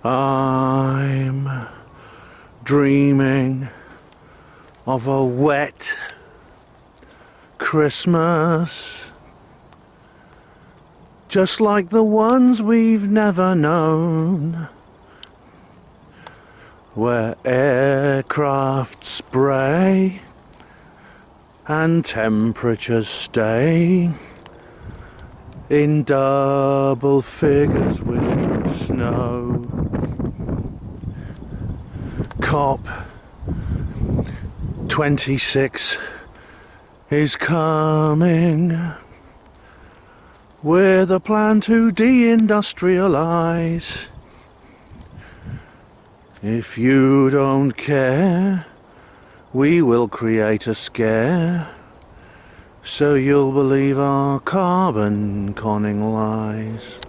I'm dreaming of a wet Christmas, just like the ones we've never known, where aircraft spray and temperatures stay in double figures with no snow. COP 26 is coming with a plan to deindustrialize. If you don't care, we will create a scare, so you'll believe our carbon conning lies.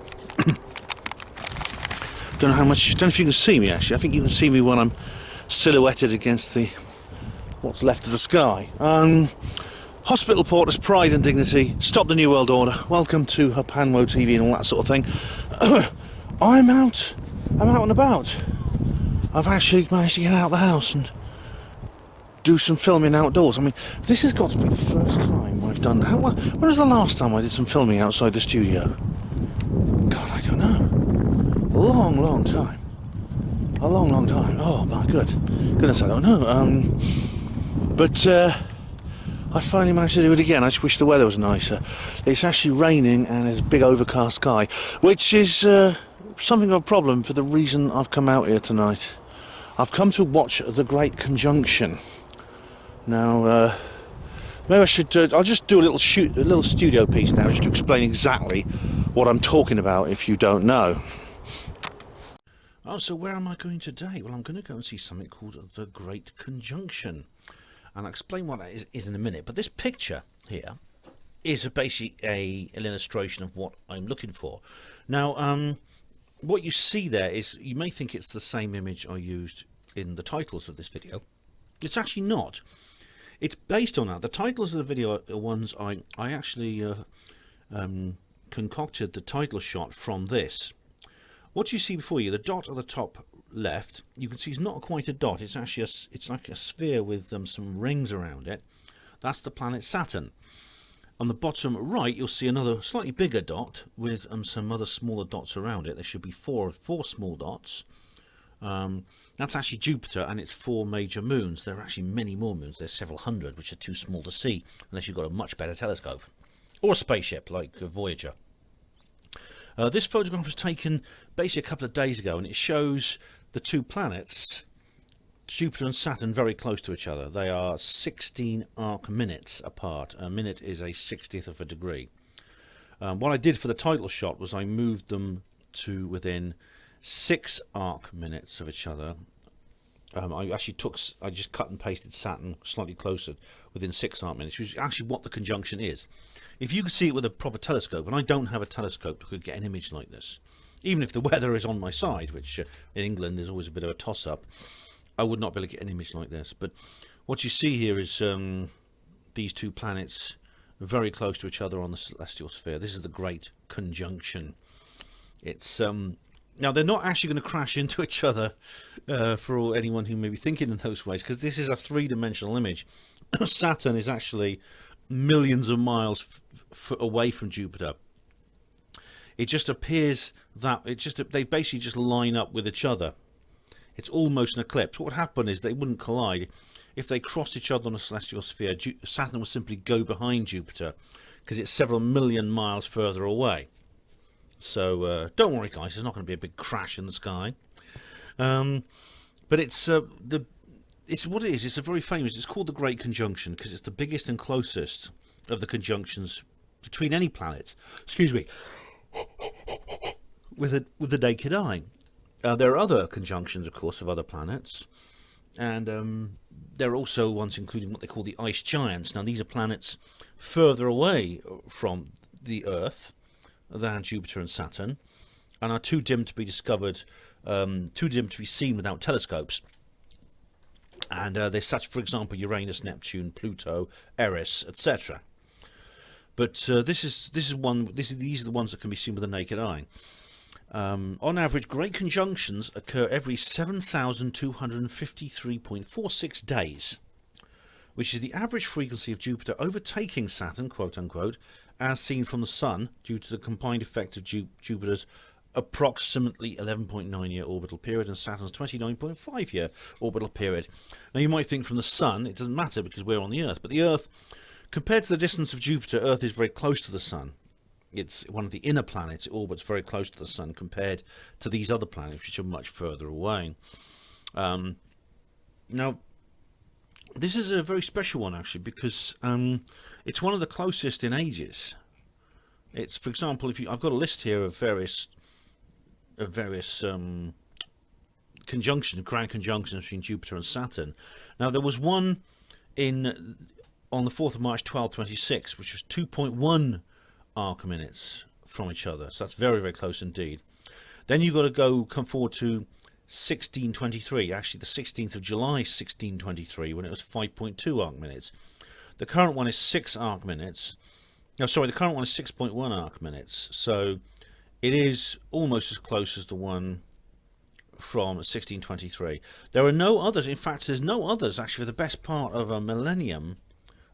Don't know how much, don't know if you can see me actually. I think you can see me when I'm silhouetted against the what's left of the sky. Hospital porters, pride and dignity, stop the New World Order, welcome to HPANWO TV and all that sort of thing. I'm out and about. I've actually managed to get out of the house and do some filming outdoors. I mean, this has got to be the first time I've done... when was the last time I did some filming outside the studio? God, I don't know. A long time. A long time. Oh my goodness, I don't know. But I finally managed to do it again. I just wish the weather was nicer. It's actually raining and there's a big overcast sky, which is something of a problem for the reason I've come out here tonight. I've come to watch the Great Conjunction. Now, maybe I should. I'll just do a little studio piece now, just to explain exactly what I'm talking about. If you don't know. Oh, so where am I going today? Well, I'm going to go and see something called the Great Conjunction, and I'll explain what that is in a minute. But this picture here is basically an illustration of what I'm looking for. Now, what you see there is, you may think it's the same image I used in the titles of this video. It's actually not. It's based on that. The titles of the video are ones I actually concocted the title shot from this. What you see before you, the dot at the top left, you can see it's not quite a dot. It's actually it's like a sphere with some rings around it. That's the planet Saturn. On the bottom right, you'll see another slightly bigger dot with some other smaller dots around it. There should be four small dots. That's actually Jupiter and its 4 major moons. There are actually many more moons. There's several hundred, which are too small to see unless you've got a much better telescope or a spaceship like Voyager. This photograph was taken basically a couple of days ago, and it shows the two planets, Jupiter and Saturn, very close to each other. They are 16 arc minutes apart. A minute is a 60th of a degree. What I did for the title shot was I moved them to within 6 arc minutes of each other. I just cut and pasted Saturn slightly closer within 6 arc minutes, which is actually what the conjunction is. If you could see it with a proper telescope, and I don't have a telescope that could get an image like this, even if the weather is on my side, which in England is always a bit of a toss-up, I would not be able to get an image like this. But what you see here is these two planets very close to each other on the celestial sphere. This is the Great Conjunction. It's now they're not actually going to crash into each other for anyone who may be thinking in those ways, because this is a 3-dimensional image. Saturn is actually millions of miles away from Jupiter. It just appears that they basically just line up with each other. It's almost an eclipse. What would happen is they wouldn't collide. If they crossed each other on a celestial sphere, Saturn would simply go behind Jupiter because it's several million miles further away. So don't worry, guys. There's not going to be a big crash in the sky. But it's what it is. It's a very famous. It's called the Great Conjunction because it's the biggest and closest of the conjunctions between any planet. Excuse me. With the naked eye. There are other conjunctions, of course, of other planets, and there are also ones including what they call the ice giants. Now, these are planets further away from the Earth than Jupiter and Saturn, and are too dim to be discovered, too dim to be seen without telescopes. And they're such, for example, Uranus, Neptune, Pluto, Eris, etc. But these are the ones that can be seen with the naked eye. On average, great conjunctions occur every 7,253.46 days, which is the average frequency of Jupiter overtaking Saturn, quote unquote, as seen from the Sun, due to the combined effect of Jupiter's approximately 11.9-year orbital period and Saturn's 29.5-year orbital period. Now, you might think from the Sun it doesn't matter because we're on the Earth, but the Earth, compared to the distance of Jupiter, Earth is very close to the Sun. It's one of the inner planets. It orbits very close to the Sun compared to these other planets, which are much further away. Now, this is a very special one, actually, because it's one of the closest in ages. It's, for example, I've got a list here of various conjunctions, grand conjunctions between Jupiter and Saturn. Now, there was one on the 4th of March 1226, which was 2.1 arc minutes from each other, so that's very, very close indeed. Then you've got to come forward to 1623, actually the 16th of July 1623, when it was 5.2 arc minutes. The current one is 6 arc minutes. No, sorry, the current one is 6.1 arc minutes, so it is almost as close as the one from 1623. There are no others. In fact, there's no others actually for the best part of a millennium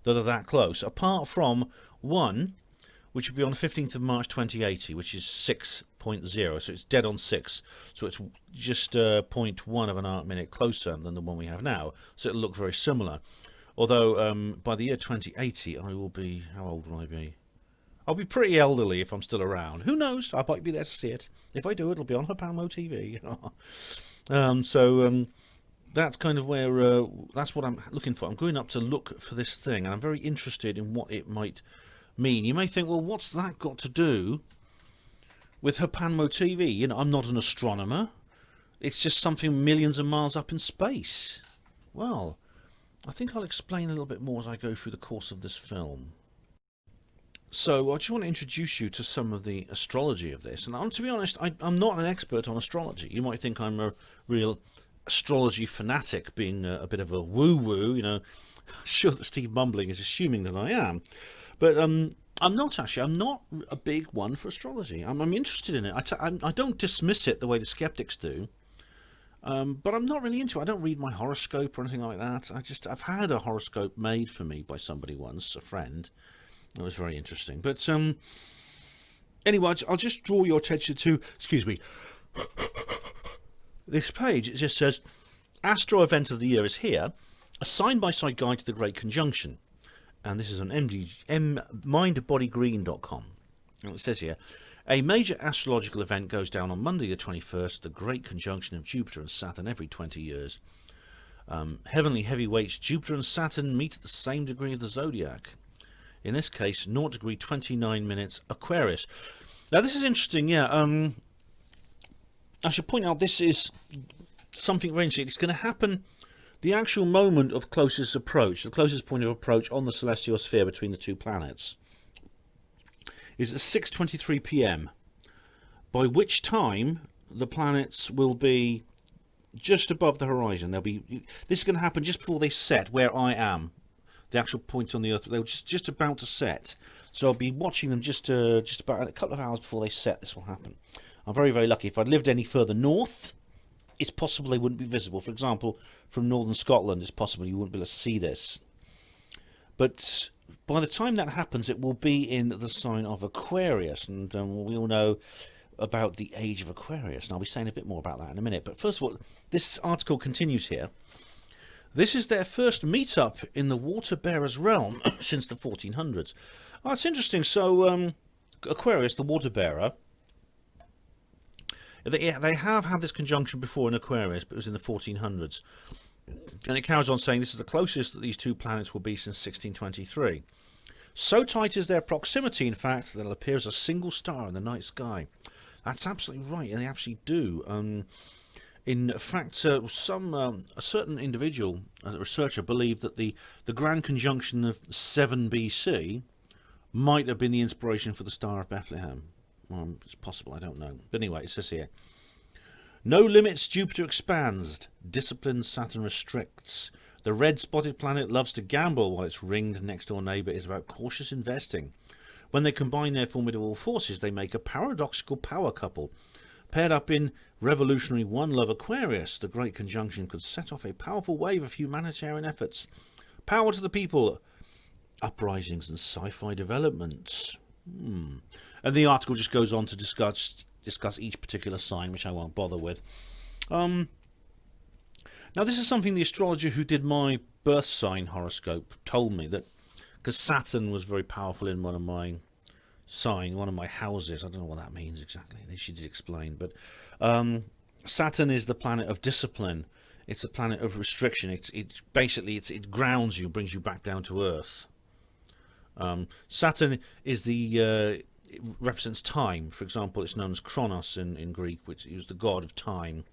that are that close, apart from one which will be on the 15th of March 2080, which is 6.0, so it's dead on 6, so it's just 0.1 of an arc minute closer than the one we have now, so it'll look very similar. Although by the year 2080 I will be, how old will I be? I'll be pretty elderly if I'm still around. Who knows? I might be there to see it. If I do, it'll be on HPANWO TV. That's kind of where, that's what I'm looking for. I'm going up to look for this thing, and I'm very interested in what it might mean. You may think, well, what's that got to do with HPANWO TV? You know, I'm not an astronomer. It's just something millions of miles up in space. Well, I think I'll explain a little bit more as I go through the course of this film. So I just want to introduce you to some of the astrology of this. And to be honest, I'm not an expert on astrology. You might think I'm a real astrology fanatic, being a bit of a woo-woo, you know. I'm sure that Steve Mumbling is assuming that I am. But I'm not, actually. I'm not a big one for astrology. I'm interested in it. I don't dismiss it the way the skeptics do. But I'm not really into it. I don't read my horoscope or anything like that. I've had a horoscope made for me by somebody once, a friend. It was very interesting. But anyway, I'll just draw your attention to, excuse me, this page. It just says, Astro Event of the Year is here, a side-by-side guide to the Great Conjunction. And this is on mindbodygreen.com. And it says here, a major astrological event goes down on Monday the 21st, the Great Conjunction of Jupiter and Saturn every 20 years. Heavenly heavyweights Jupiter and Saturn meet at the same degree of the zodiac. In this case, 0 degree 29 minutes Aquarius. Now this is interesting, yeah. I should point out this is something very interesting. It's going to happen, the actual moment of closest approach, the closest point of approach on the celestial sphere between the two planets, is at 6:23 p.m, by which time the planets will be just above the horizon. This is going to happen just before they set where I am. The actual point on the Earth, they were just about to set. So I'll be watching them just about a couple of hours before they set. This will happen. I'm very, very lucky. If I'd lived any further north, it's possible they wouldn't be visible. For example, from northern Scotland, it's possible you wouldn't be able to see this. But by the time that happens, it will be in the sign of Aquarius. And we all know about the age of Aquarius. And I'll be saying a bit more about that in a minute. But first of all, this article continues here. This is their first meet-up in the water-bearer's realm since the 1400s. Oh, it's interesting. So, Aquarius, the water-bearer, they have had this conjunction before in Aquarius, but it was in the 1400s. And it carries on saying this is the closest that these two planets will be since 1623. So tight is their proximity, in fact, that they'll appear as a single star in the night sky. That's absolutely right, and they actually do. In fact, a certain individual, a researcher, believed that the grand conjunction of 7 BC might have been the inspiration for the Star of Bethlehem. Well, it's possible, I don't know. But anyway, it says here, no limits, Jupiter expands, discipline, Saturn restricts. The red-spotted planet loves to gamble while its ringed next-door neighbour is about cautious investing. When they combine their formidable forces, they make a paradoxical power couple. Paired up in revolutionary one love Aquarius, the Great Conjunction could set off a powerful wave of humanitarian efforts. Power to the people, uprisings and sci-fi developments. And the article just goes on to discuss each particular sign, which I won't bother with. Now this is something the astrologer who did my birth sign horoscope told me, that because Saturn was very powerful in one of my houses. I don't know what that means exactly. She did explain, but Saturn is the planet of discipline. It's a planet of restriction. It basically grounds you, brings you back down to earth. Saturn is it represents time. For example, it's known as Kronos in Greek, which is the god of time,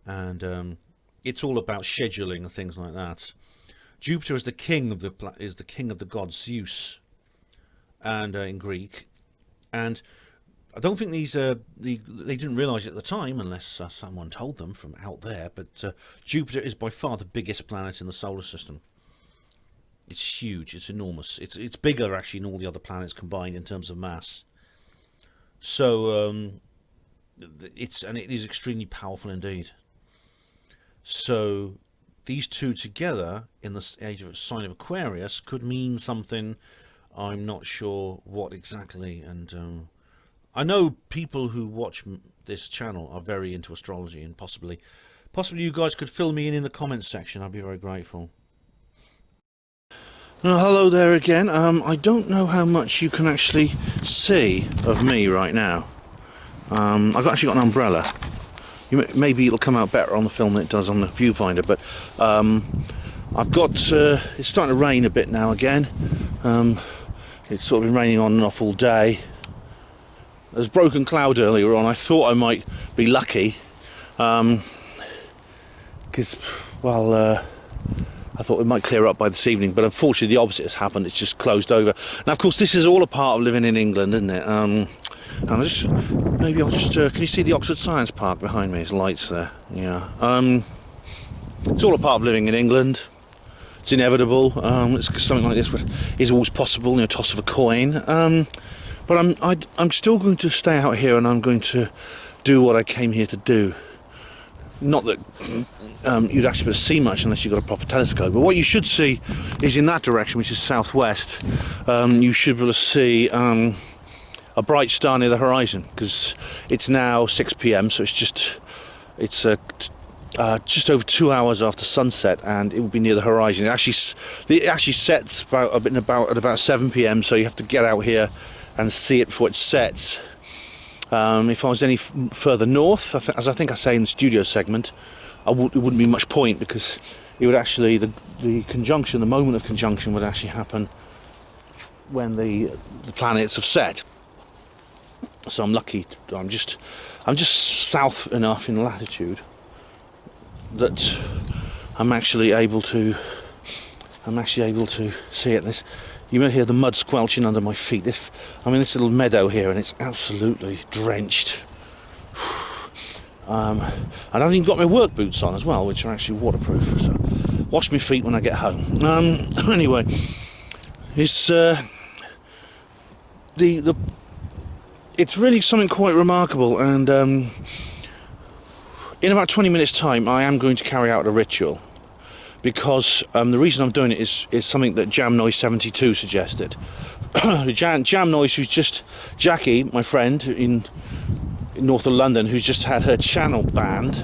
and it's all about scheduling and things like that. Jupiter is the king of the god Zeus, and in Greek, and I don't think they didn't realise it at the time, unless someone told them from out there. But Jupiter is by far the biggest planet in the solar system. It's huge. It's enormous. It's bigger actually than all the other planets combined in terms of mass. So it is extremely powerful indeed. So these two together in the sign of Aquarius could mean something. I'm not sure what exactly, and I know people who watch this channel are very into astrology, and possibly you guys could fill me in the comments section. I'd be very grateful. Well, hello there again. I don't know how much you can actually see of me right now. I've actually got an umbrella. Maybe it'll come out better on the film than it does on the viewfinder, but I've got it's starting to rain a bit now again. It's sort of been raining on and off all day. There was broken cloud earlier on. I thought I might be lucky because I thought it might clear up by this evening, but unfortunately the opposite has happened. It's just closed over. Now of course this is all a part of living in England, isn't it? And I'll just can you see the Oxford Science Park behind me? There's lights there. Yeah. It's all a part of living in England. It's inevitable. It's something like this is always possible, you know, toss of a coin. But I'm still going to stay out here, and I'm going to do what I came here to do. Not that you'd actually be able to see much unless you've got a proper telescope, but what you should see is in that direction, which is southwest. You should be able to see a bright star near the horizon, because it's now 6 p.m, so it's just over 2 hours after sunset, and it will be near the horizon. It actually sets at about 7 p.m, so you have to get out here and see it before it sets. If I was any further north, as I think I say in the studio segment, it wouldn't be much point, because it would actually the moment of conjunction would actually happen when the planets have set. So I'm lucky. I'm just south enough in latitude that I'm actually able to see it. You may hear the mud squelching under my feet. This little meadow here, and it's absolutely drenched. And I've even got my work boots on as well, which are actually waterproof. So wash my feet when I get home. Anyway, it's it's really something quite remarkable, and in about 20 minutes' time, I am going to carry out a ritual. Because the reason I'm doing it is something that JamNoise72 suggested. JamNoise, who's just Jackie, my friend in north of London, who's just had her channel banned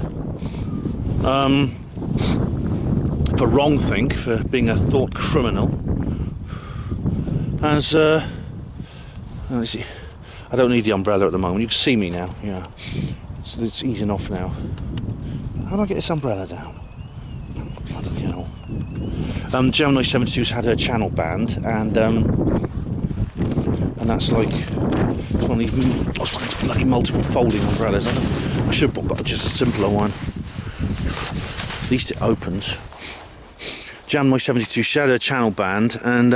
for wrongthink, for being a thought criminal. As let's see, I don't need the umbrella at the moment. You can see me now. Yeah, it's easing off now. How do I get this umbrella down? JamNoise72's had her channel banned, and that's like it's one of these bloody multiple folding umbrellas. I should have got just a simpler one. At least it opens. JamNoise72 had her channel banned, and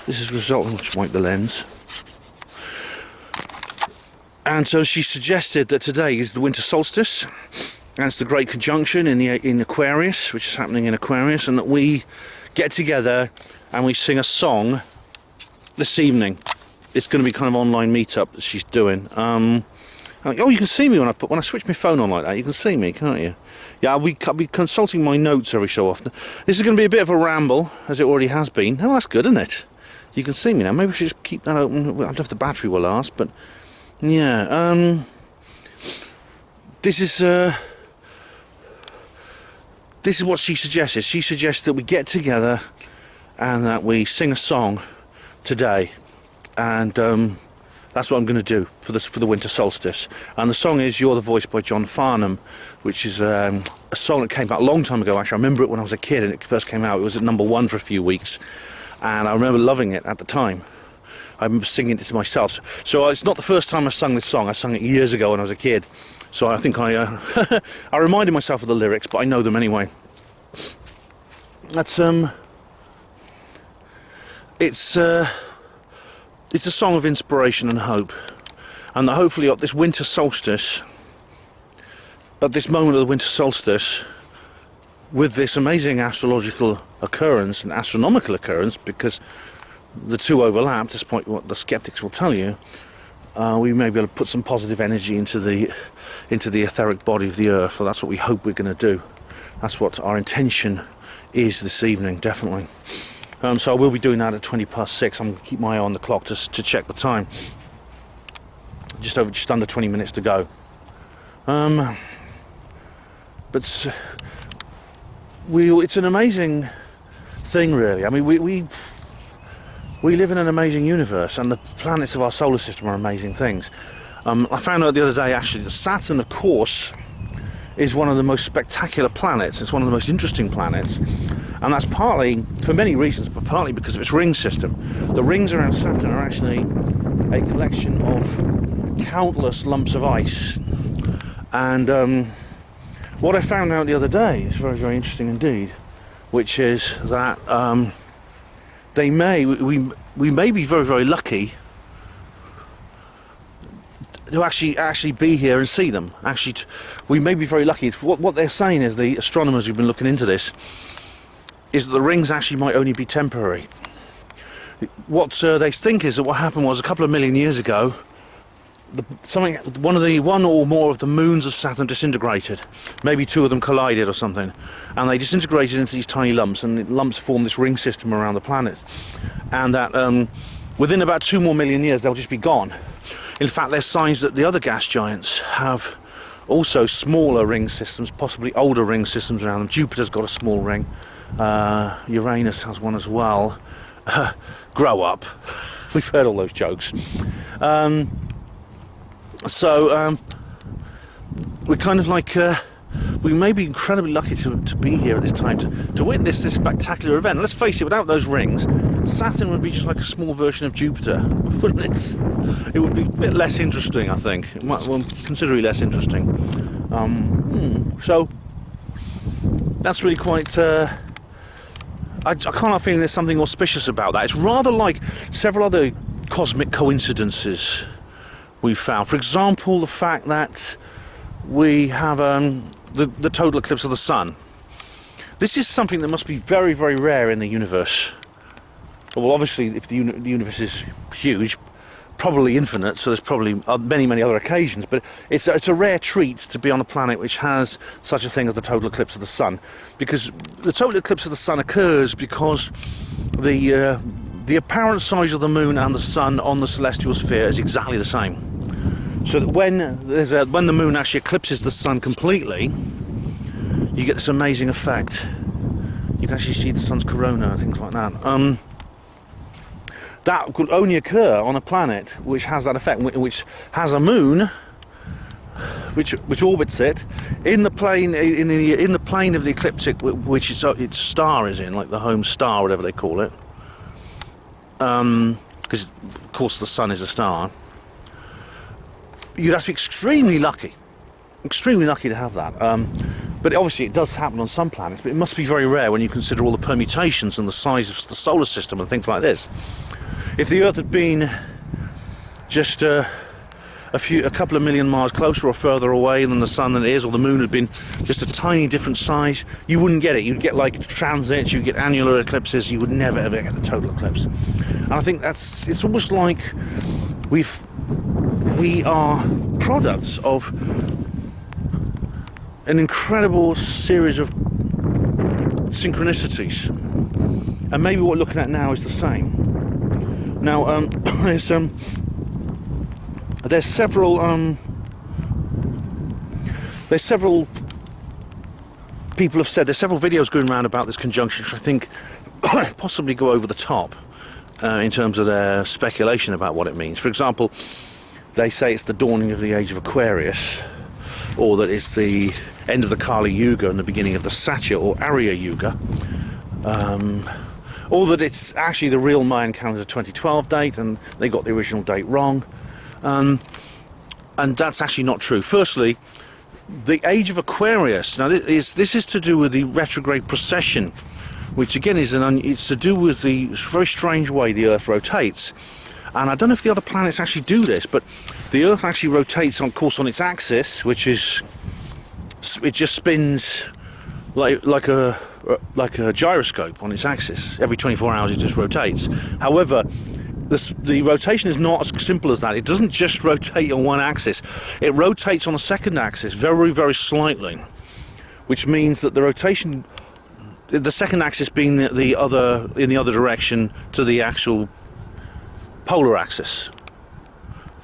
this is resulting. Let's wipe the lens. And so she suggested that today is the Winter Solstice. And it's the Great Conjunction in Aquarius, which is happening in Aquarius, and that we get together and we sing a song this evening. it's going to be kind of online meetup that she's doing. Oh, you can see me when I switch my phone on like that. You can see me, can't you? Yeah, I'll be consulting my notes every so often. This is going to be a bit of a ramble, as it already has been. Oh, that's good, isn't it? You can see me now. Maybe we should just keep that open. I don't know if the battery will last, but yeah. This is what she suggested. She suggests that we get together and that we sing a song today, and that's what I'm going to do for the winter solstice. And the song is "You're the Voice" by John Farnham, which is a song that came out a long time ago. Actually, I remember it when I was a kid and it first came out. It was at #1 for a few weeks, and I remember loving it at the time. I remember singing it to myself. So it's not the first time I've sung this song. I sung it years ago when I was a kid. So I think I reminded myself of the lyrics, but I know them anyway. That's it's a song of inspiration and hope, and that hopefully at this winter solstice, at this moment of the winter solstice, with this amazing astrological occurrence and astronomical occurrence, because the two overlap, despite what the skeptics will tell you, we may be able to put some positive energy into the etheric body of the Earth. So that's what we hope we're going to do. That's what our intention is this evening, definitely. So I will be doing that at 6:20. I'm going to keep my eye on the clock to check the time. Just under 20 minutes to go. But it's an amazing thing, really. I mean, we live in an amazing universe, and the planets of our solar system are amazing things. I found out the other day, actually, that Saturn, of course, is one of the most spectacular planets. It's one of the most interesting planets, and that's partly, for many reasons, but partly because of its ring system. The rings around Saturn are actually a collection of countless lumps of ice, and what I found out the other day is very, very interesting indeed, which is that we may be very, very lucky to actually be here and see them. Actually, we may be very lucky. What they're saying is, the astronomers who've been looking into this, is that the rings actually might only be temporary. What they think is that what happened was, a couple of million years ago, one or more of the moons of Saturn disintegrated. Maybe two of them collided or something, and they disintegrated into these tiny lumps, and the lumps formed this ring system around the planet, and that within about 2 more million years they'll just be gone. In fact, there's signs that the other gas giants have also smaller ring systems, possibly older ring systems around them. Jupiter's got a small ring, Uranus has one as well. Grow up. We've heard all those jokes. So we're kind of like, we may be incredibly lucky to be here at this time to witness this spectacular event. Let's face it, without those rings, Saturn would be just like a small version of Jupiter. It would be a bit less interesting, I think. Well, considerably less interesting. So that's really quite... I can't help feeling there's something auspicious about that. It's rather like several other cosmic coincidences we've found. For example, the fact that we have the total eclipse of the sun. This is something that must be very, very rare in the universe. Well, obviously, if the universe is huge, probably infinite, so there's probably many, many other occasions, but it's a rare treat to be on a planet which has such a thing as the total eclipse of the sun, because the total eclipse of the sun occurs because the apparent size of the moon and the sun on the celestial sphere is exactly the same. So that when the moon actually eclipses the sun completely, you get this amazing effect. You can actually see the sun's corona and things like that. That could only occur on a planet which has that effect, which has a moon which orbits it in the plane in the plane of the ecliptic, which its star is in, like the home star, whatever they call it. Because of course the sun is a star. You'd have to be extremely lucky to have that. But obviously it does happen on some planets, but it must be very rare when you consider all the permutations and the size of the solar system and things like this. If the Earth had been just a a couple of million miles closer or further away than the sun than it is, or the moon had been just a tiny different size, you wouldn't get it. You'd get like transits, you'd get annular eclipses, you would never ever get the total eclipse. And I think it's almost like we are products of an incredible series of synchronicities, and maybe what we're looking at now is the same. Now, there's several people have said, there's several videos going around about this conjunction, which I think possibly go over the top in terms of their speculation about what it means. For example, they say it's the dawning of the age of Aquarius, or that it's the end of the Kali Yuga and the beginning of the Satya or Arya Yuga, or that it's actually the real Mayan calendar 2012 date and they got the original date wrong. And that's actually not true. Firstly, the age of Aquarius, now this is to do with the retrograde precession, which again is it's to do with the very strange way the Earth rotates. And I don't know if the other planets actually do this, but the Earth actually rotates on course on its axis, which is, it just spins like a gyroscope on its axis. Every 24 hours it just rotates. However, the rotation is not as simple as that. It doesn't just rotate on one axis. It rotates on a second axis very, very slightly, which means that the rotation, the second axis being the other in the other direction to the actual polar axis.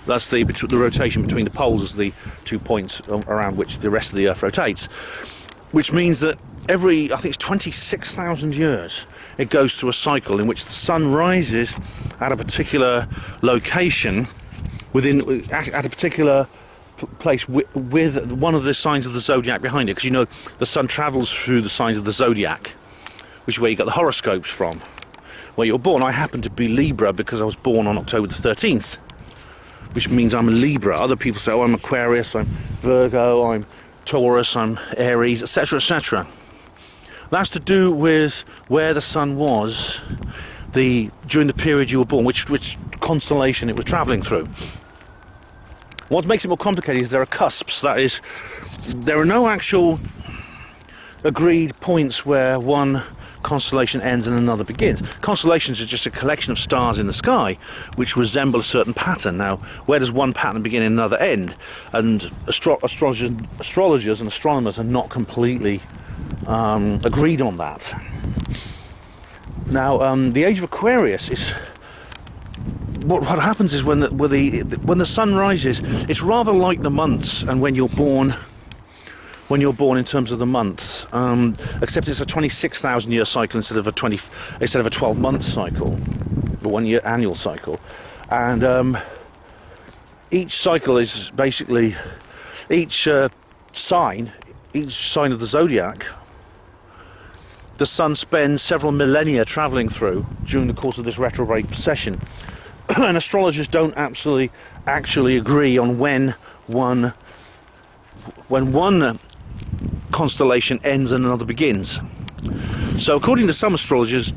That's the rotation between the poles is the 2 points around which the rest of the Earth rotates, which means that every, I think it's 26,000 years, it goes through a cycle in which the sun rises at a particular location at a particular place with one of the signs of the zodiac behind it, because you know the sun travels through the signs of the zodiac, which is where you get the horoscopes from, where you're born. I happen to be Libra because I was born on October the 13th, which means I'm a Libra. Other people say, oh, I'm Aquarius, I'm Virgo, I'm Taurus, I'm Aries, etc., etc. That's to do with where the sun was during the period you were born, which constellation it was travelling through. What makes it more complicated is there are cusps. That is, there are no actual agreed points where one constellation ends and another begins. Constellations are just a collection of stars in the sky which resemble a certain pattern. Now, where does one pattern begin and another end? And astrologers and astronomers are not completely agreed on that. Now, the age of Aquarius is what happens is when the sun rises, it's rather like the months, and when you're born in terms of the months, except it's a 26,000 year cycle instead of a 12-month cycle, a 1 year annual cycle, and each cycle is basically each sign of the zodiac. The sun spends several millennia travelling through during the course of this retrograde precession, and astrologers don't actually agree on when one constellation ends and another begins. So according to some astrologers,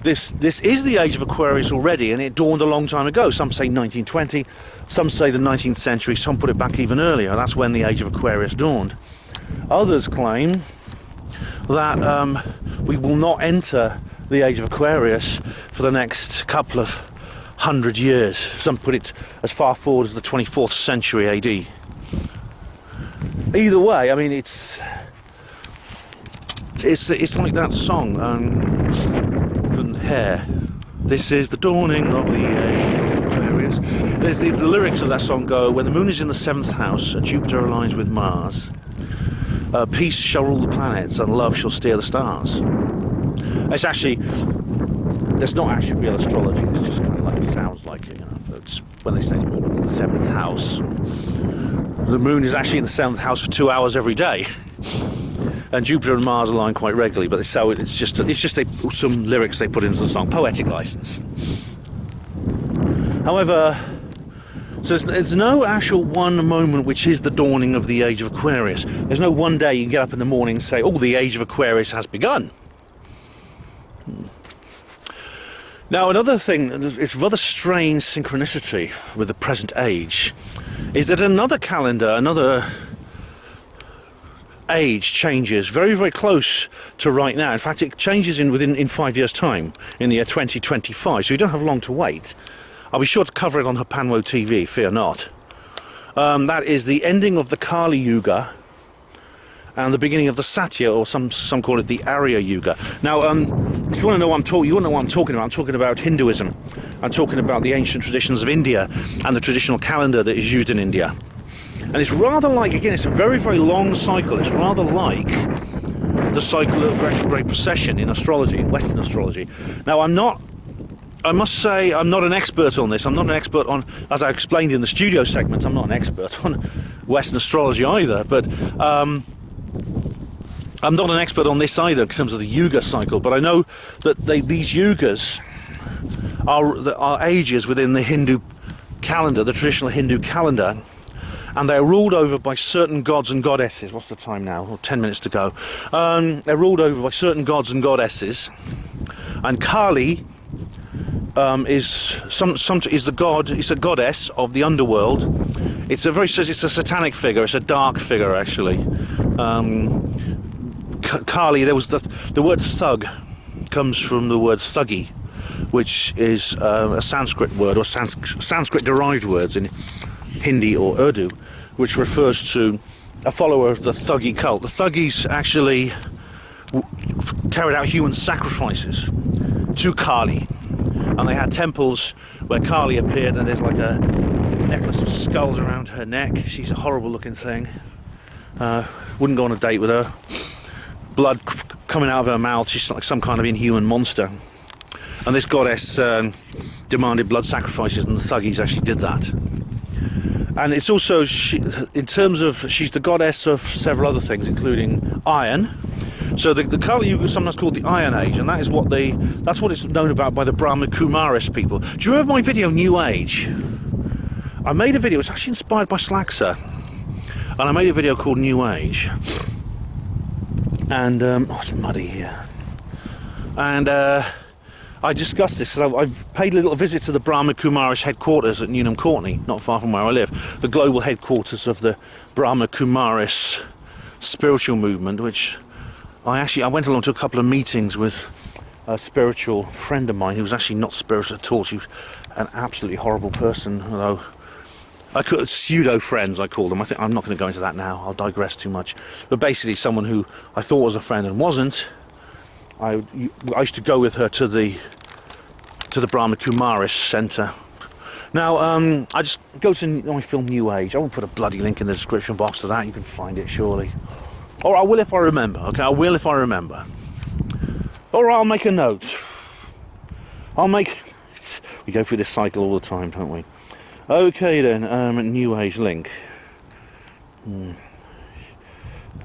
this is the age of Aquarius already, and it dawned a long time ago. Some say 1920, some say the 19th century, some put it back even earlier. That's when the age of Aquarius dawned. Others claim that we will not enter the age of Aquarius for the next couple of 100 years. Some put it as far forward as the 24th century AD. Either way, I mean, it's like that song from Hair. This is the dawning of the age of Aquarius. The lyrics of that song go, when the moon is in the 7th house and Jupiter aligns with Mars, peace shall rule the planets and love shall steer the stars. That's not actually real astrology, it's just kind of like, it sounds like it, you know. It's when they say the moon in the 7th house. The moon is actually in the 7th house for 2 hours every day. And Jupiter and Mars align quite regularly, but it's just some lyrics they put into the song, poetic license. However, so there's no actual one moment which is the dawning of the age of Aquarius. There's no one day you can get up in the morning and say, oh, the age of Aquarius has begun. Now, another thing, it's rather strange synchronicity with the present age, is that another calendar, another age changes very, very close to right now. In fact, it changes in 5 years' time, in the year 2025, so you don't have long to wait. I'll be sure to cover it on HPANWO TV, fear not. That is the ending of the Kali Yuga and the beginning of the Satya, or some call it the Arya Yuga. Now, if you want to know what I'm talking, you want to know what I'm talking about. I'm talking about Hinduism. I'm talking about the ancient traditions of India and the traditional calendar that is used in India. And it's rather like, again, it's a very, very long cycle. It's rather like the cycle of retrograde precession in astrology, in Western astrology. Now, I must say, I'm not an expert on this. I'm not an expert on, as I explained in the studio segment, I'm not an expert on Western astrology either, but I'm not an expert on this either in terms of the Yuga cycle, but I know that these Yugas are ages within the Hindu calendar, the traditional Hindu calendar, and they're ruled over by certain gods and goddesses. What's the time now? Oh, 10 minutes to go. They're ruled over by certain gods and goddesses, and Kali is the god. It's a goddess of the underworld. It's a satanic figure. It's a dark figure, actually. Kali. There was the word thug comes from the word thuggy, which is a Sanskrit word, or Sanskrit derived words in Hindi or Urdu, which refers to a follower of the Thuggy cult. The Thuggies actually carried out human sacrifices to Kali, and they had temples where Kali appeared, and there's like a necklace of skulls around her neck. She's a horrible looking thing. Wouldn't go on a date with her. Blood coming out of her mouth. She's like some kind of inhuman monster. And this goddess demanded blood sacrifices, and the Thuggies actually did that. And it's also, in terms of, she's the goddess of several other things, including iron. So the Kali Yuga is sometimes called the Iron Age, and that's what it's known about by the Brahma Kumaris people. Do you remember my video, New Age? I made a video, it's actually inspired by Slaxer, and I made a video called New Age. And, oh, it's muddy here. And, I discussed this, so I've paid a little visit to the Brahma Kumaris headquarters at Newnham Courtney, not far from where I live, the global headquarters of the Brahma Kumaris spiritual movement, which I went along to a couple of meetings with a spiritual friend of mine who was actually not spiritual at all. She was an absolutely horrible person, although pseudo friends, I call them. I'm not going to go into that now, I'll digress too much. But basically someone who I thought was a friend and wasn't. I used to go with her to the Brahma Kumaris Centre. Now, I just go to my film New Age. I won't put a bloody link in the description box to that. You can find it, surely. Or I will if I remember, okay? I will if I remember. Or I'll make a note. We go through this cycle all the time, don't we? Okay then, New Age link.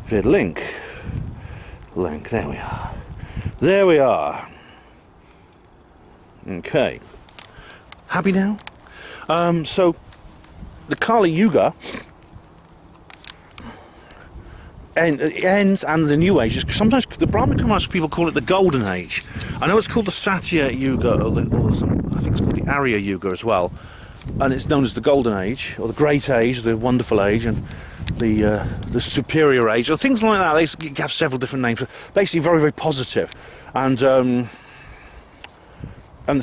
Vid link. There we are. There we are. Okay. Happy now? So, the Kali Yuga ends, and the New Age, sometimes the Brahma Kumaris people call it the Golden Age. I know it's called the Satya Yuga, or I think it's called the Arya Yuga as well. And it's known as the Golden Age, or the Great Age, the Wonderful Age, and the Superior Age, or things like that. They have several different names. Basically, very, very positive. And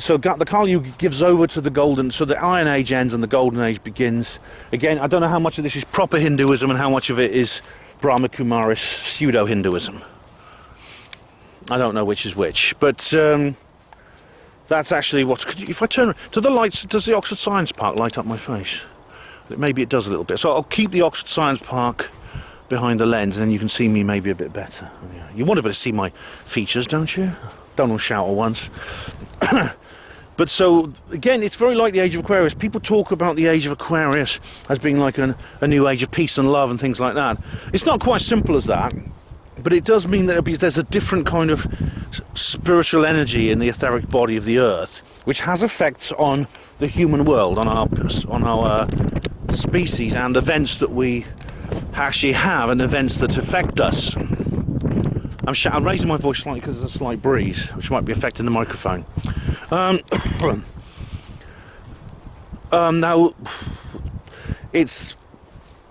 so the Kali Yuga gives over to the Golden. So the Iron Age ends and the Golden Age begins. Again, I don't know how much of this is proper Hinduism and how much of it is Brahma Kumaris pseudo-Hinduism. I don't know which is which, but that's actually what's... If I turn to the lights, does the Oxford Science Park light up my face? Maybe it does a little bit. So I'll keep the Oxford Science Park behind the lens, and then you can see me maybe a bit better. You want to be able to see my features, don't you? Don't all shout at once. But so, again, it's very like the Age of Aquarius. People talk about the Age of Aquarius as being like a new age of peace and love and things like that. It's not quite as simple as that, but it does mean that there's a different kind of spiritual energy in the etheric body of the Earth, which has effects on the human world, on our species, and events that we actually have, and events that affect us. I'm raising my voice slightly because there's a slight breeze, which might be affecting the microphone. Now, it's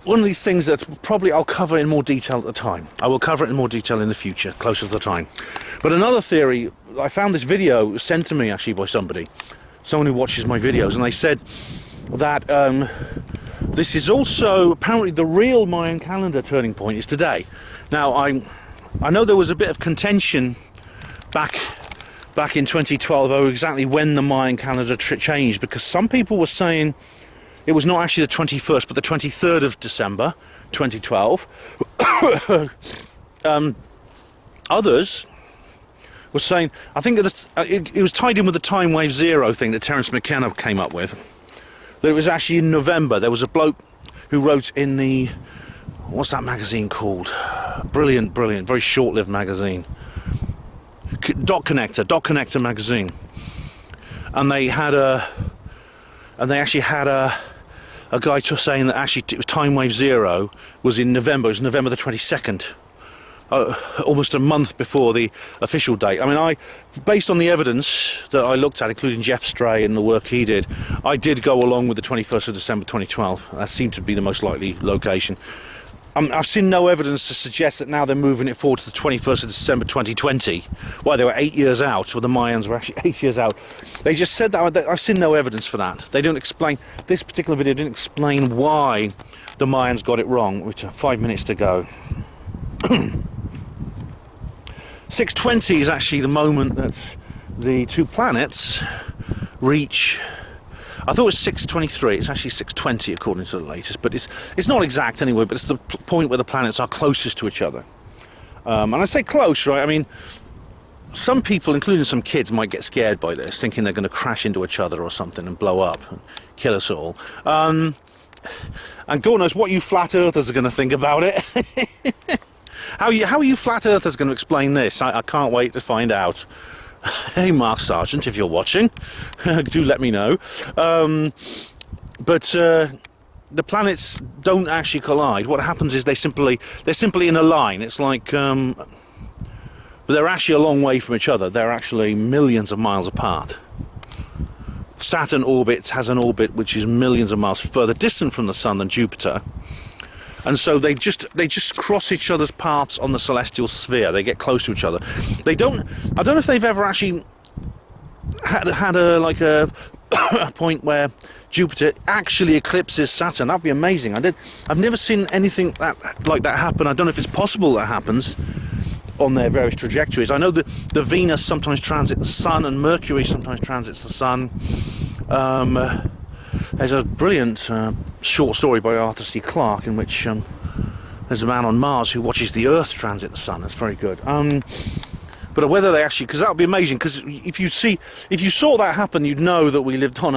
one of these things that probably I'll cover in more detail at the time. I will cover it in more detail in the future, closer to the time. But another theory, I found this video sent to me actually by someone who watches my videos, and they said that this is also apparently the real Mayan calendar turning point is today. Now I know there was a bit of contention back in 2012 over exactly when the Mayan calendar changed, because some people were saying it was not actually the 21st but the 23rd of December 2012. Others were saying, I think it was tied in with the time wave zero thing that Terence McKenna came up with, that it was actually in November. There was a bloke who wrote in the, what's that magazine called? Brilliant, very short-lived magazine. Dot Connector magazine. And they actually had a guy saying that actually it was time wave zero was in November. It was November the 22nd. Almost a month before the official date. I mean, based on the evidence that I looked at, including Jeff Stray and the work he did, I did go along with the 21st of December 2012. That seemed to be the most likely location. I've seen no evidence to suggest that now they're moving it forward to the 21st of December 2020. Well, they were 8 years out, well, the Mayans were actually 8 years out. They just said that. I've seen no evidence for that. They don't explain, this particular video didn't explain why the Mayans got it wrong, which are 5 minutes to go. 6:20 is actually the moment that the two planets reach. I thought it was 6:23. It's actually 6:20 according to the latest, but it's not exact anyway. But it's the point where the planets are closest to each other. And I say close, right? I mean, some people, including some kids, might get scared by this, thinking they're going to crash into each other or something and blow up and kill us all. And God knows what you flat earthers are going to think about it. How are you flat earthers going to explain this? I can't wait to find out. Hey, Mark Sargent, if you're watching, do let me know. But the planets don't actually collide. What happens is they're simply in a line. It's like, but they're actually a long way from each other. They're actually millions of miles apart. Saturn has an orbit which is millions of miles further distant from the Sun than Jupiter. And so they just cross each other's paths on the celestial sphere. They get close to each other. I don't know if they've ever actually had a point where Jupiter actually eclipses Saturn. That'd be amazing. I've never seen anything like that happen. I don't know if it's possible that happens on their various trajectories. I know that the Venus sometimes transits the Sun and Mercury sometimes transits the Sun. There's a brilliant short story by Arthur C. Clarke in which there's a man on Mars who watches the Earth transit the Sun. That's very good. But whether they actually, because that would be amazing. Because if you saw that happen, you'd know that we lived on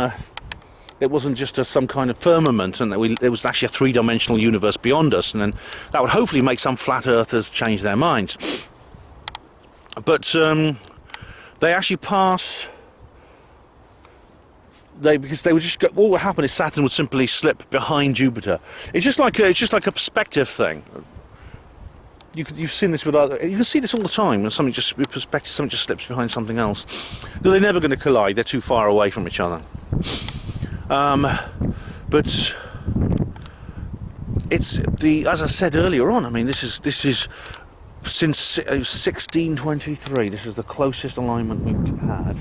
it wasn't just some kind of firmament, and that there was actually a three-dimensional universe beyond us. And then that would hopefully make some flat earthers change their minds. But they actually pass. Because they would just go, what would happen is Saturn would simply slip behind Jupiter. It's just like a perspective thing. You've seen this with other. You can see this all the time. When something just slips behind something else. No, they're never going to collide. They're too far away from each other. But it's as I said earlier on. I mean, this is since 1623. This is the closest alignment we've had.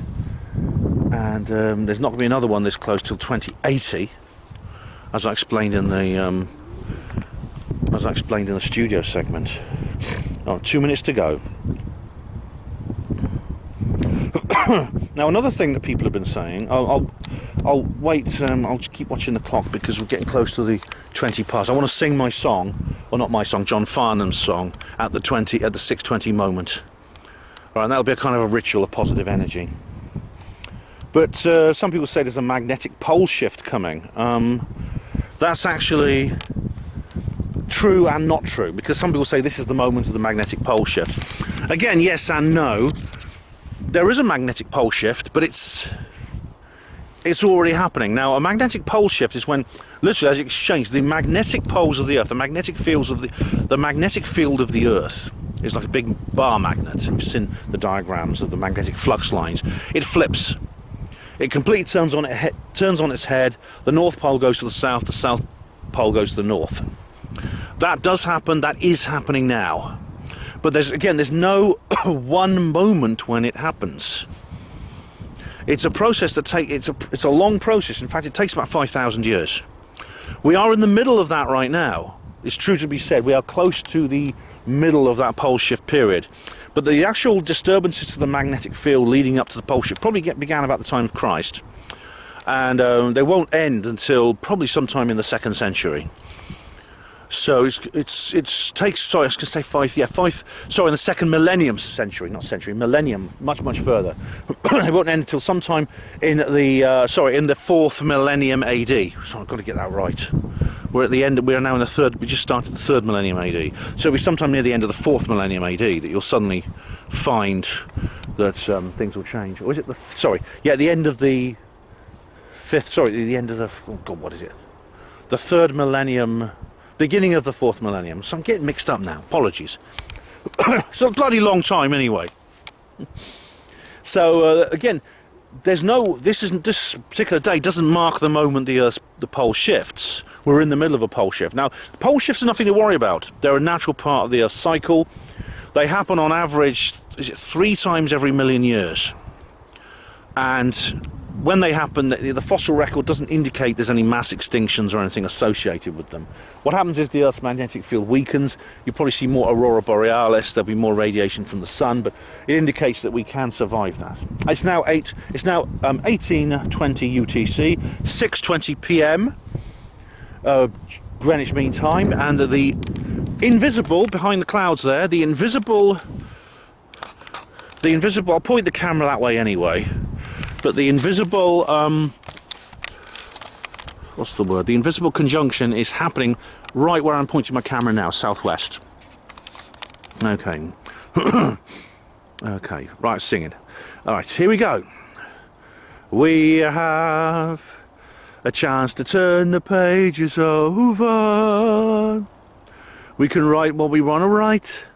And there's not going to be another one this close till 2080, as I explained in the studio segment. Oh, 2 minutes to go. Now, another thing that people have been saying, I'll wait. I'll just keep watching the clock because we're getting close to the 20 past. I want to sing my song, or not my song, John Farnham's song, at the 6:20 moment. All right, and that'll be a kind of a ritual of positive energy. But some people say there's a magnetic pole shift coming. That's actually true and not true, because some people say this is the moment of the magnetic pole shift. Again, yes and no. There is a magnetic pole shift, but it's already happening. Now, a magnetic pole shift is when, literally, as you exchange, the magnetic poles of the Earth, the magnetic field of the Earth is like a big bar magnet. You've seen the diagrams of the magnetic flux lines. It flips. It completely turns on its head. The North Pole goes to the South pole goes to the North. That does happen, that is happening now. But there's no one moment when it happens. It's a process that it's a long process. In fact, it takes about 5,000 years. We are in the middle of that right now. It's true to be said, we are close to the middle of that pole shift period. But the actual disturbances to the magnetic field leading up to the pole shift probably began about the time of Christ. And they won't end until probably sometime in the 2nd century. So it takes, sorry, I was going to say sorry, in the 2nd millennium century, not century, millennium, much further. It won't end until sometime in the, in the 4th millennium AD. So I've got to get that right. We're at the end, we are now in the 3rd, we just started the 3rd millennium AD. So it'll be sometime near the end of the 4th millennium AD that you'll suddenly find that things will change. Or is it the end of the 5th, the end of the, oh God, what is it? The 3rd millennium, beginning of the 4th millennium. So I'm getting mixed up now, apologies. It's a bloody long time anyway. So again, this particular day doesn't mark the moment the pole shifts. We're in the middle of a pole shift. Now, pole shifts are nothing to worry about. They're a natural part of the Earth's cycle. They happen on average, 3 times every million years. And when they happen, the fossil record doesn't indicate there's any mass extinctions or anything associated with them. What happens is the Earth's magnetic field weakens. You'll probably see more aurora borealis. There'll be more radiation from the sun, but it indicates that we can survive that. It's now 1820 UTC, 6:20 p.m. Greenwich Mean Time, and the invisible behind the clouds there, the invisible. I'll point the camera that way anyway. But the invisible, what's the word? The invisible conjunction is happening right where I'm pointing my camera now, southwest. Okay. Okay, right, singing. Alright, here we go. We have a chance to turn the pages over. We can write what we want to write.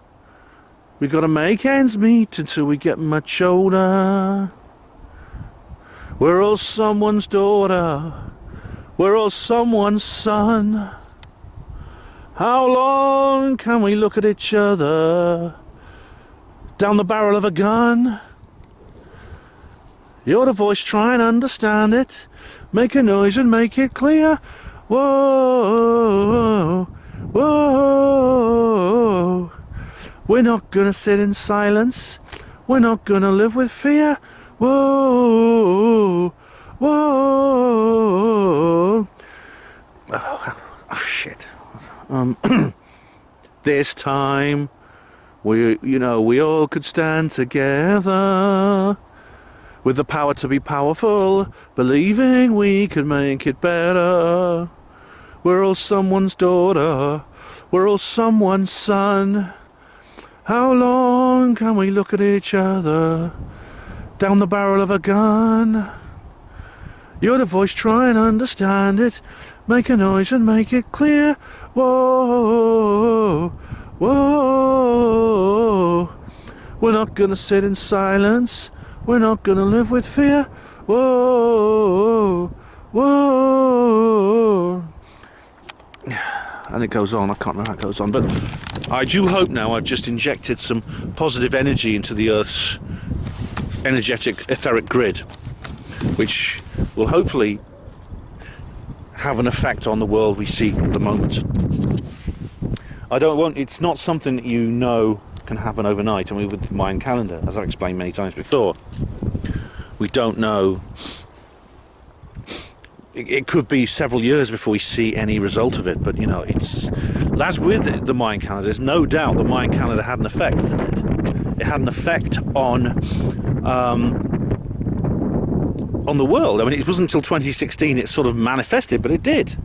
We gotta make ends meet until we get much older. We're all someone's daughter, we're all someone's son. How long can we look at each other down the barrel of a gun? You're the voice, try and understand it. Make a noise and make it clear. Whoa, whoa. We're not gonna sit in silence. We're not gonna live with fear. Whoa, whoa. Oh shit. This time, we all could stand together with the power to be powerful, believing we could make it better. We're all someone's daughter, we're all someone's son. How long can we look at each other down the barrel of a gun? You're the voice, try and understand it. Make a noise and make it clear. Whoa, whoa. We're not gonna sit in silence. We're not gonna live with fear. Whoa, whoa. And it goes on, I can't remember how it goes on, but I do hope now I've just injected some positive energy into the Earth's energetic etheric grid, which will hopefully have an effect on the world we see at the moment. It's not something that can happen overnight. I mean, with the Mayan calendar, as I've explained many times before, we don't know. It could be several years before we see any result of it, but it's as with the Mayan calendar, there's no doubt the Mayan calendar had an effect, didn't it? It had an effect on the world. I mean, it wasn't until 2016 it sort of manifested, but it did.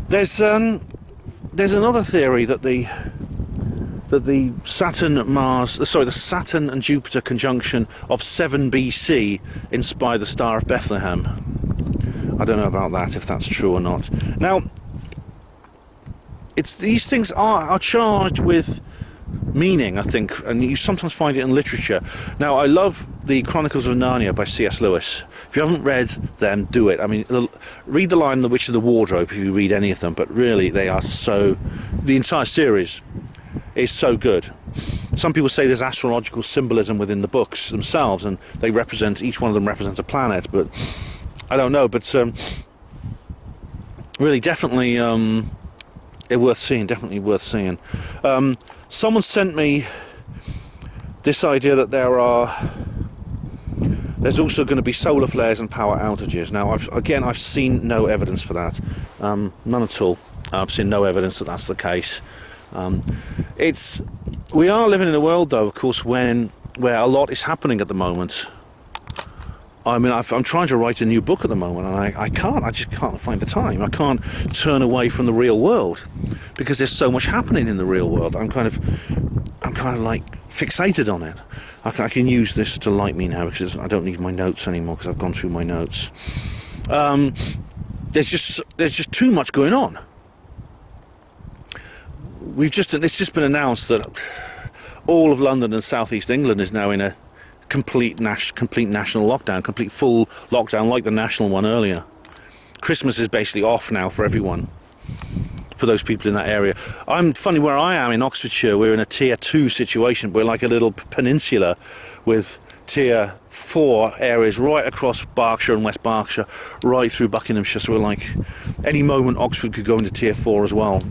There's another theory that the Saturn and Jupiter conjunction of 7 BC inspired the Star of Bethlehem. I don't know about that, if that's true or not. Now, these things are charged with meaning, I think, and you sometimes find it in literature. Now, I love the Chronicles of Narnia by C.S. Lewis. If you haven't read them, do it. I mean, read The Lion, the Witch, and the Wardrobe if you read any of them, but really they are so... The entire series is so good. Some people say there's astrological symbolism within the books themselves, and they represent, each one of them represents a planet, but I don't know. But really, definitely... it's worth seeing, definitely worth seeing. Someone sent me this idea that there's also going to be solar flares and power outages. Now, I've seen no evidence for that, none at all. I've seen no evidence that that's the case. We are living in a world, though, of course, where a lot is happening at the moment. I mean, I'm trying to write a new book at the moment, and I just can't find the time. I can't turn away from the real world because there's so much happening in the real world. I'm kind of like fixated on it. I can use this to light me now because I don't need my notes anymore because I've gone through my notes. There's just too much going on. It's just been announced that all of London and southeast England is now in a complete national lockdown, complete full lockdown like the national one earlier. Christmas is basically off now for everyone, for those people in that area. I'm funny, where I am in Oxfordshire, we're in a tier 2 situation. We're like a little peninsula with tier 4 areas right across Berkshire and West Berkshire, right through Buckinghamshire. So we're like, any moment Oxford could go into tier 4 as well.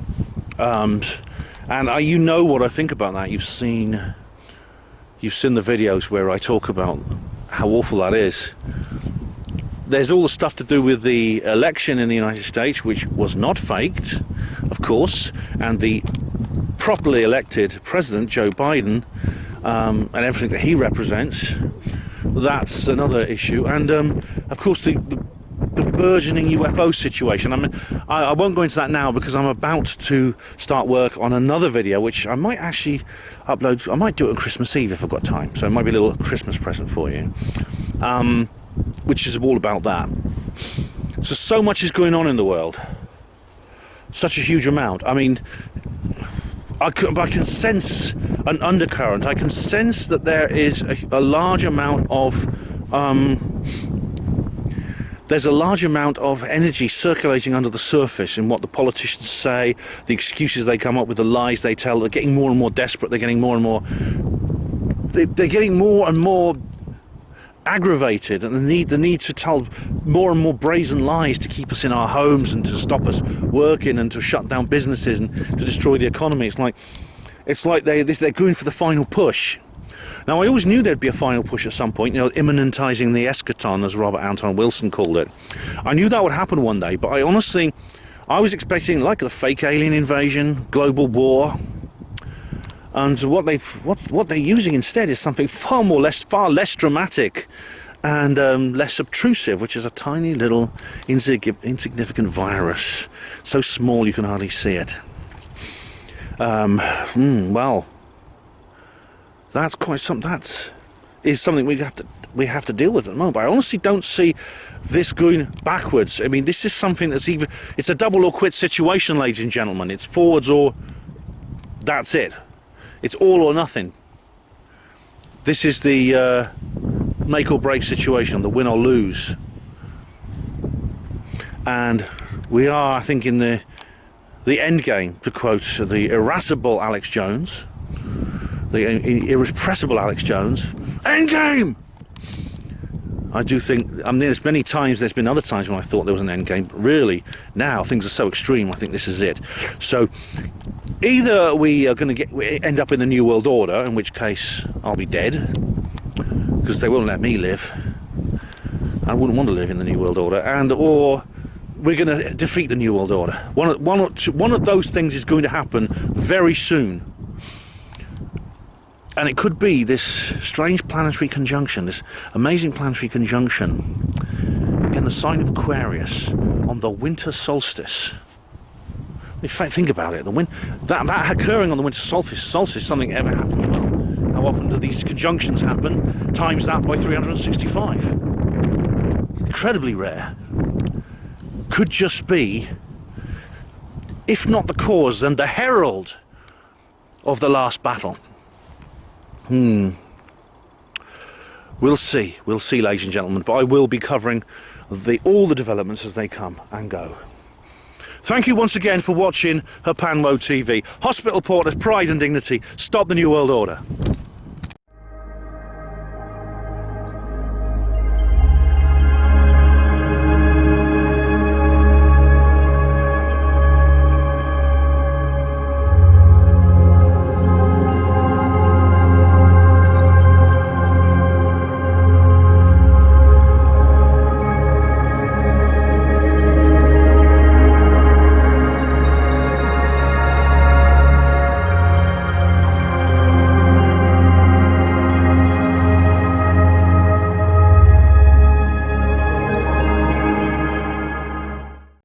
And you know what I think about that. You've seen the videos where I talk about how awful that is. There's all the stuff to do with the election in the United States, which was not faked, of course, and the properly elected president, Joe Biden, and everything that he represents. That's another issue. And, of course, the burgeoning UFO situation. I mean, I won't go into that now because I'm about to start work on another video, which I might actually upload. I might do it on Christmas Eve if I've got time, so it might be a little Christmas present for you, which is all about that. So much is going on in the world, such a huge amount. I mean, I can sense an undercurrent. I can sense that there is a large amount of there's a large amount of energy circulating under the surface in what the politicians say, the excuses they come up with, the lies they tell. They're getting more and more desperate. They're getting more and more... They're getting more and more aggravated, and the need to tell more and more brazen lies to keep us in our homes and to stop us working and to shut down businesses and to destroy the economy. It's like they're going for the final push. Now, I always knew there'd be a final push at some point, you know, immanentizing the eschaton, as Robert Anton Wilson called it. I knew that would happen one day, but I was expecting like a fake alien invasion, global war, and what they're using instead is something far less dramatic and less obtrusive, which is a tiny little insignificant virus, so small you can hardly see it. Well. That's quite something. That is something we have to deal with at the moment. But I honestly don't see this going backwards. I mean, this is something it's a double or quit situation, ladies and gentlemen. It's forwards or that's it. It's all or nothing. This is the make or break situation, the win or lose. And we are, I think, in the end game, to quote the irascible Alex Jones. The irrepressible Alex Jones. Endgame! I do think, I mean, there's been other times when I thought there was an endgame, but really, now things are so extreme, I think this is it. So, either we are going to end up in the New World Order, in which case I'll be dead, because they won't let me live. I wouldn't want to live in the New World Order, or we're going to defeat the New World Order. One of those things is going to happen very soon. And it could be this strange planetary conjunction, this amazing planetary conjunction in the sign of Aquarius on the Winter Solstice. In fact, think about it. That occurring on the Winter Solstice, something ever happens. Well, how often do these conjunctions happen? Times that by 365. Incredibly rare. Could just be, if not the cause, then the herald of the last battle. We'll see, ladies and gentlemen, but I will be covering all the developments as they come and go. Thank you once again for watching HPANWO TV. Hospital Porters, pride and dignity. Stop the New World Order.